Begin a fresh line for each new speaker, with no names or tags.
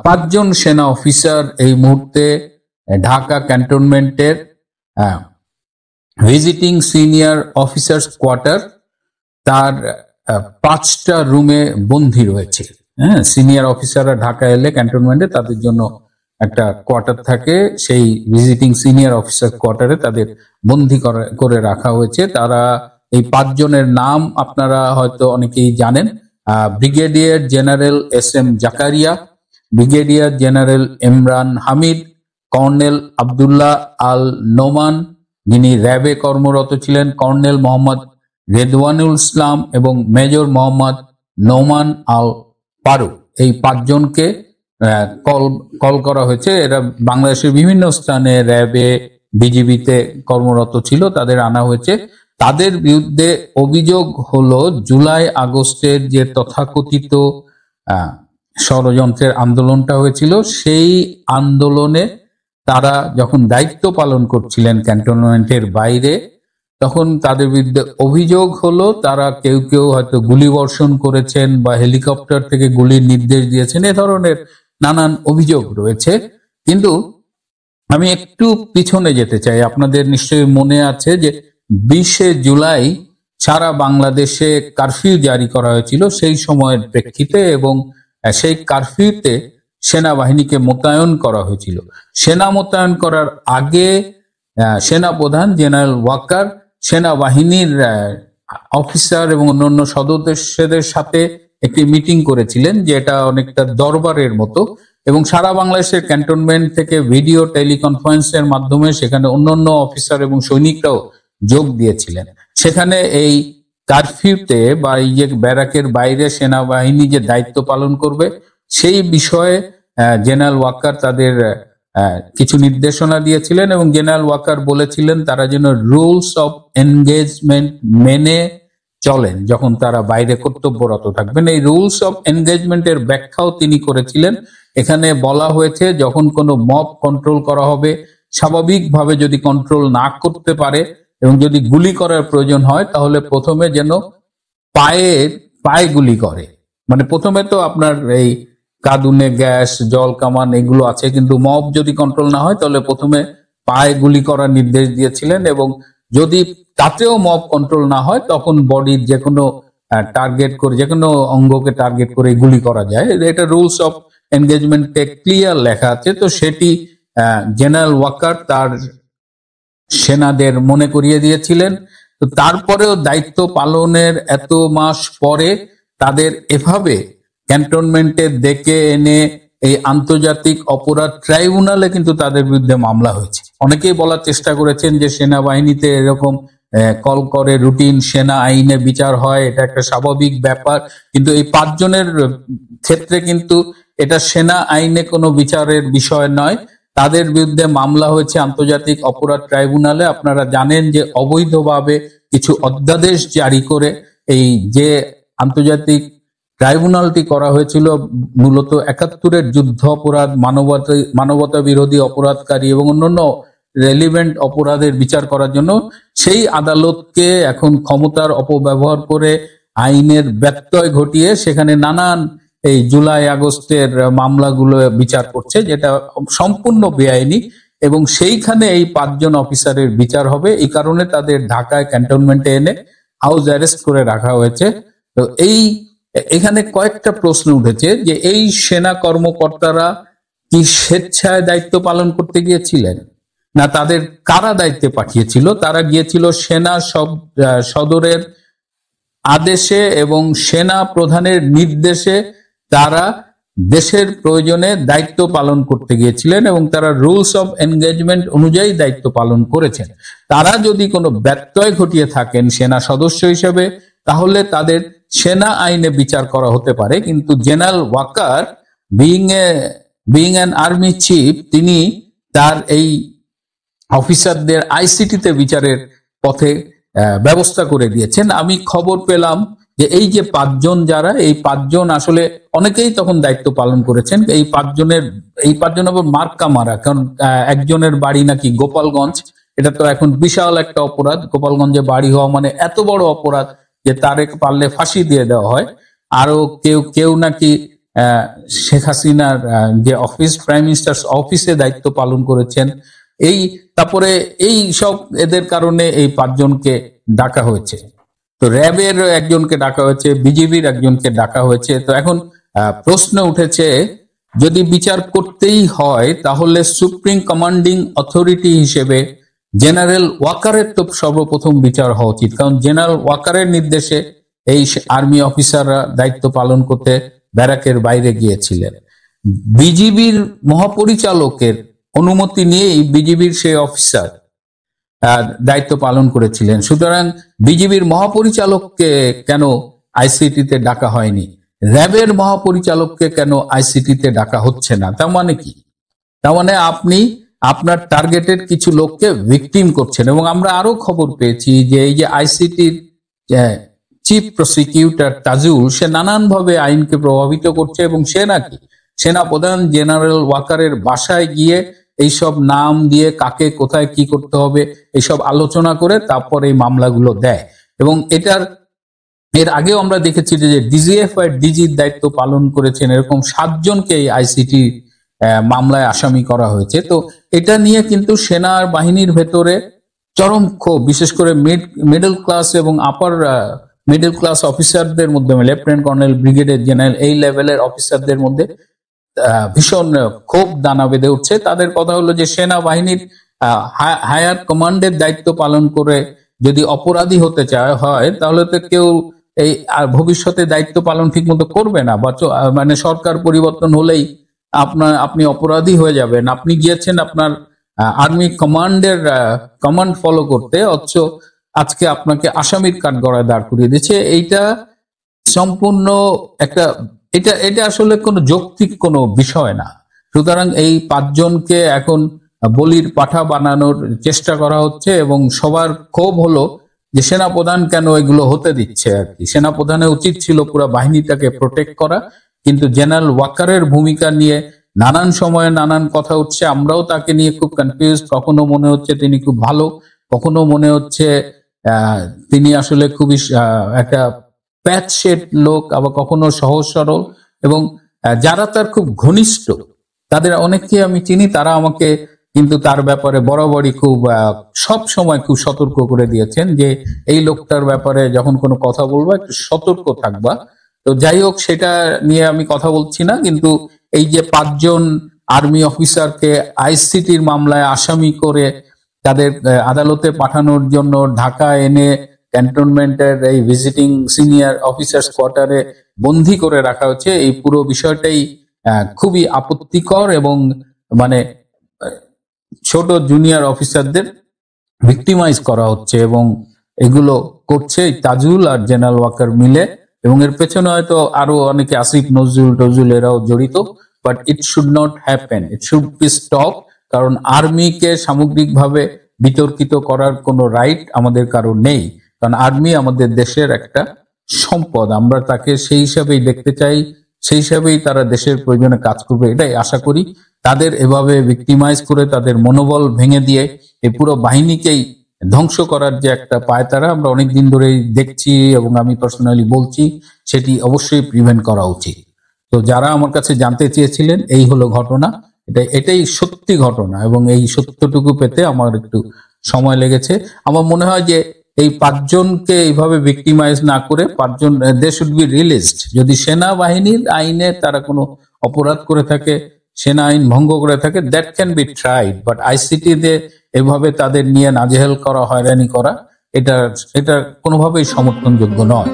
পাঁচজন সেনা অফিসার এই মুহূর্তে ঢাকা ক্যান্টনমেন্টের ভিজিটিং সিনিয়র অফিসার্স কোয়ার্টার তার 5টা রুমে বন্দী রয়েছে। হ্যাঁ, সিনিয়র অফিসাররা ঢাকা এলে ক্যান্টনমেন্টে তাদের জন্য একটা কোয়ার্টার থাকে, সেই ভিজিটিং সিনিয়র অফিসার কোয়ার্টারে তাদের বন্দী করে রাখা হয়েছে। তারা এই 5 জনের নাম আপনারা হয়তো অনেকেই জানেন। Brigadier general SM Zakaria, brigadier general Imran Hamid, colonel Abdullah Al Noman যিনি র্যাবে কর্মরত ছিলেন, কর্নেল মোহাম্মদ রেদওয়ানুল ইসলাম এবং মেজর মোহাম্মদ নোমান আল পারু। এই 5 জনকে কল করা হয়েছে। এরা বাংলাদেশের বিভিন্ন স্থানে র্যাবে বিজিবিতে কর্মরত ছিল, তাদের আনা হয়েছে। তাদের বিরুদ্ধে অভিযোগ হলো জুলাই আগস্টের যে তথাকথিত ষড়যন্ত্রের আন্দোলনটা হয়েছিল, সেই আন্দোলনে তারা যখন দায়িত্ব পালন করছিলেন ক্যান্টনমেন্টের বাইরে, তখন তাদের বিরুদ্ধে অভিযোগ হলো তারা কেউ কেউ হয়তো গুলি বর্ষণ করেছেন বা হেলিকপ্টার থেকে গুলির নির্দেশ দিয়েছেন, এ ধরনের নানান অভিযোগ রয়েছে। কিন্তু আমি একটু পিছনে যেতে চাই। আপনাদের নিশ্চয়ই মনে আছে যে 20শে জুলাই সারা বাংলাদেশে কারফিউ জারি করা হয়েছিল সেই সময়ের প্রেক্ষিতে, এবং সেই কারফিউতে সেনাবাহিনীকে মোতায়েন করা হয়েছিল। সেনা মোতায়েন করার আগে সেনাপ্রধান জেনারেল ওয়াকার সেনাবাহিনীর অফিসার এবং অন্যান্য সদস্যদের সাথে একটি মিটিং করেছিলেন, যেটা অনেকটা দরবারের মতো, এবং সারা বাংলাদেশের ক্যান্টনমেন্ট থেকে ভিডিও টেলিকনফারেন্সের মাধ্যমে সেখানে অন্যান্য অফিসার এবং সৈনিকরাও যোগ দিয়েছিলেন। সেখানে এই কারফিউতে বা এই যে ব্যারাকের বাইরে সেনাবাহিনী যে দায়িত্ব পালন করবে সেই বিষয়ে জেনারেল ওয়াকার তাদের কিছু নির্দেশনা দিয়েছিলেন, এবং জেনারেল ওয়াকার বলেছিলেন তারা যেন রুলস অফ এনগেজমেন্ট মেনে চলেন যখন তারা বাইরে কর্তব্যরত থাকবেন। এই রুলস অফ এনগেজমেন্টের ব্যাখ্যাও তিনি করেছিলেন। এখানে বলা হয়েছে যখন কোনো মব কন্ট্রোল করা হবে, স্বাভাবিকভাবে যদি কন্ট্রোল না করতে পারে এবং যদি গুলি করার প্রয়োজন হয়, তাহলে প্রথমে যেন পায়ে গুলি করে। মানে প্রথমে তো আপনার এই কাঁদুনে গ্যাস, জল কামান এগুলো আছে, কিন্তু মব যদি কন্ট্রোল না হয় তাহলে প্রথমে পায়ে গুলি করার নির্দেশ দিয়েছিলেন, এবং যদি তাতেও মব কন্ট্রোল না হয় তখন বডির যে কোনো টার্গেট করে, যে কোনো অঙ্গকে টার্গেট করে গুলি করা যায়। এটা রুলস অফ এনগেজমেন্টে ক্লিয়ার লেখা আছে। তো সেটি জেনারেল ওয়াকার তার সেনাদের মনে করিয়ে দিয়েছিলেন। তো তারপরেও দায়িত্ব পালনের এত মাস পরে তাদের এভাবে ক্যান্টনমেন্টে ডেকে এনে এই আন্তর্জাতিক অপরাধ ট্রাইব্যুনালে কিন্তু তাদের বিরুদ্ধে মামলা হয়েছে। অনেকেই বলার চেষ্টা করেছেন যে সেনাবাহিনীতে এরকম কল করে রুটিন সেনা আইনে বিচার হয়, এটা একটা স্বাভাবিক ব্যাপার, কিন্তু এই 5 জনের ক্ষেত্রে কিন্তু এটা সেনা আইনে কোনো বিচারের বিষয় নয়। তাদের বিরুদ্ধে মামলা হয়েছে আন্তর্জাতিক অপরাধ ট্রাইব্যুনালে। আপনারা জানেন যে অবৈধভাবে কিছু অধ্যাদেশ জারি করে এই যে আন্তর্জাতিক ট্রাইব্যুনালটি করা হয়েছিল মূলত 71-এর যুদ্ধ অপরাধ, মানবতা বিরোধী অপরাধকারী এবং অন্যান্য রেলিভেন্ট অপরাধের বিচার করার জন্য, সেই আদালতকে এখন ক্ষমতার অপব্যবহার করে আইনের ব্যত্যয় ঘটিয়ে সেখানে নানান এই জুলাই আগস্টের মামলাগুলো বিচার করছে, যেটা সম্পূর্ণ বেআইনি, এবং সেইখানে এই 5 জন অফিসারের বিচার হবে। এই কারণে তাদের ঢাকায় ক্যান্টনমেন্টে এনে হাউস অ্যারেস্ট করে রাখা হয়েছে। তো এখানে কয়েকটা প্রশ্ন উঠেছে যে এই সেনা কর্মকর্তারা কি স্বেচ্ছায় দায়িত্ব পালন করতে গিয়েছিলেন, না তাদের কারা দায়িত্বে পাঠিয়েছিল? তারা গিয়েছিল সেনা সদরের আদেশে এবং সেনা প্রধানের নির্দেশে তারা দেশের প্রয়োজনে দায়িত্ব পালন করতে গিয়েছিলেন, এবং তারা রুলস অফ এনগেজমেন্ট অনুযায়ী দায়িত্ব পালন করেছেন। তারা যদি কোনো ব্যত্যয় ঘটিয়ে থাকেন সেনা সদস্য হিসেবে, তাহলে তাদের সেনা আইনে বিচার করা হতে পারে। কিন্তু general Waker being an army chief, তিনি তার এই অফিসারদের আইসিটিতে বিচারের পথে ব্যবস্থা করে দিয়েছেন। আমি খবর পেলাম যে এই যে 5 জন যারা, এই 5 জন আসলে অনেকেই তখন দায়িত্ব পালন করেছেন। এই 5 জন আবার মার্কা মারা, কারণ একজনের বাড়ি নাকি গোপালগঞ্জ। এটা তো এখন বিশাল একটা অপরাধ, গোপালগঞ্জে বাড়ি হওয়া মানে এত বড় অপরাধ যে তারে পারলে ফাঁসি দিয়ে দেওয়া হয়। আরো কেউ নাকি শেখ হাসিনার যে অফিস, প্রাইম মিনিস্টার অফিসে দায়িত্ব পালন করেছেন, তারপরে এই সব এদের কারণে এই 5 জনকে ডাকা হয়েছে। তো র্যাবের একজনকে ডাকা হয়েছে, বিজিবির একজনকে ডাকা হয়েছে। তো এখন প্রশ্ন উঠেছে, যদি বিচার করতেই হয় তাহলে সুপ্রিম কমান্ডিং অথরিটি হিসেবে জেনারেল ওয়াকারের তো সর্বপ্রথম বিচার হওয়া উচিত, কারণ জেনারেল ওয়াকারের নির্দেশে এই আর্মি অফিসাররা দায়িত্ব পালন করতে ব্যারাকের বাইরে গিয়েছিলেন। বিজিবির মহাপরিচালকের অনুমতি নিয়েই বিজিবির সেই অফিসার দায়িত্ব পালন করেছিলেন। সুতরাং বিজিবির মহাপরিচালককে কেন আইসিটিতে ডাকা হয়নি, র্যাবের মহাপরিচালককে কেন আইসিটিতে ডাকা হচ্ছে না? তার মানে কি? তার মানে আপনি আপনার টার্গেটের কিছু লোককে ভিকটিম করছেন। এবং আমরা আরো খবর পেয়েছি যে এই যে আইসিটির চিফ প্রসিকিউটর তাজুল, সে নানানভাবে আইনকে প্রভাবিত করছে এবং সে নাকি সেনাপ্রধান জেনারেল ওয়াকারের বাসায় গিয়ে এইসব নাম দিয়ে কাকে কোথায় কি করতে হবে এইসব আলোচনা করে তারপর এই মামলাগুলো দেয়। এবং এর আগেও আমরা দেখেছি যে ডিজিএফ আর ডিজির দায়িত্ব পালন করেছেন এরকম 7 জনকে এই আইসিটি মামলায় আসামি করা হয়েছে। তো এটা নিয়ে কিন্তু সেনার বাহিনীর ভেতরে চরম ক্ষোভ, বিশেষ করে মিডল ক্লাস এবং আপার মিডল ক্লাস অফিসারদের মধ্যে, লেফটেন্যান্ট কর্নেল, ব্রিগেডিয়ার জেনারেল, এই লেভেলের অফিসারদের মধ্যে ভীষণ ক্ষোভ দানা বেঁধে উঠছে। তাদের কথা হলো যে সেনাবাহিনীর হায়ার কমান্ডের দায়িত্ব পালন করে যদি অপরাধী হতে হয় তাহলে তো কেউ এই ভবিষ্যতে দায়িত্ব পালন ঠিক মতো করবে না, বা মানে সরকার পরিবর্তন হলেই আপনি অপরাধী হয়ে যাবেন। আপনি গিয়েছেন আপনার আর্মি কমান্ডের কমান্ড ফলো করতে, অথচ আজকে আপনাকে আসামির কাঠগড়ায় দাঁড় করিয়ে দিচ্ছে। এইটা সম্পূর্ণ একটা এটা আসলে কোনো যৌক্তিক কোনো বিষয় না। সুতরাং এই 5 জনকে এখন বলির পাঠা বানানোর চেষ্টা করা হচ্ছে এবং সবার ক্ষোভ হলো যে সেনাপ্রধান কেন এগুলো হতে দিচ্ছে আর কি। সেনাপ্রধানের উচিত ছিল পুরো বাহিনীটাকে প্রোটেক্ট করা, কিন্তু জেনারেল ওয়াকারের ভূমিকা নিয়ে নানান সময়ে নানান কথা উঠছে। আমরাও তাকে নিয়ে খুব কনফিউজ, কখনো মনে হচ্ছে তিনি খুব ভালো, কখনো মনে হচ্ছে তিনি আসলে খুবই একটা প্যাচশেট লোক, আবার কখনো সহজ সরল। এবং যারা তার খুব ঘনিষ্ঠ তাদের অনেককে আমি চিনি, তারা আমাকে কিন্তু তার ব্যাপারে বরাবরই খুব সব সময় খুব সতর্ক করে দিয়েছেন যে এই লোকটার ব্যাপারে যখন কোনো কথা বলবো একটু সতর্ক থাকবা। তো যাই হোক, সেটা নিয়ে আমি কথা বলছি না। কিন্তু এই যে 5 জন আর্মি অফিসারকে আইসিটির মামলায় আসামি করে তাদের আদালতে পাঠানোর জন্য ঢাকা এনে ক্যান্টনমেন্টের এই ভিজিটিং সিনিয়র অফিসার্স কোয়ার্টারে বন্দী করে রাখা হচ্ছে, এই পুরো বিষয়টাই খুবই আপত্তিকর। এবং মানে ছোট জুনিয়র অফিসারদের ভিক্টিমাইজ করা হচ্ছে এবং এগুলো করছে তাজুল আর জেনারেল ওয়াকার মিলে। এবং এর পেছনে হয়তো আরো অনেকে, আসিফ নজরুল টজরুল, এরাও জড়িত। But it should not happen, it should be stop. কারণ আর্মিকে সামগ্রিকভাবে বিতর্কিত করার কোনো রাইট আমাদের কারো নেই, কারণ আর্মি আমাদের দেশের একটা সম্পদ। আমরা তাকে সেই হিসাবেই দেখতে চাই, সেই হিসাবেই তারা দেশের প্রয়োজনে কাজ করবে এটাই আশা করি। তাদের এভাবে ভিক্টিমাইজ করে তাদের মনোবল ভেঙে দিয়ে এই পুরো বাহিনীকেই ধ্বংস করার যে একটা পায়তারা আমরা অনেকদিন ধরেই দেখছি এবং আমি পার্সোনালি বলছি, সেটি অবশ্যই প্রিভেন্ট করা উচিত। তো যারা আমার কাছে জানতে চেয়েছিলেন, এই হলো ঘটনা, এটাই সত্যি ঘটনা। এবং এই সত্যটুকু পেতে আমার একটু সময় লেগেছে। আমার মনে হয় যে এই 5 জনকে এইভাবে ভিক্টিমাইজ না করে 5 জন দে শুড বি রিলিজড। যদি সেনাবাহিনীর আইনে তারা কোনো অপরাধ করে থাকে, সেনা আইন ভঙ্গ করে থাকে, that can be tried. But ICT তে এভাবে তাদের নিয়ে নাজেহাল করা, হয়রানি করা, এটা কোনোভাবেই সমর্থনযোগ্য নয়।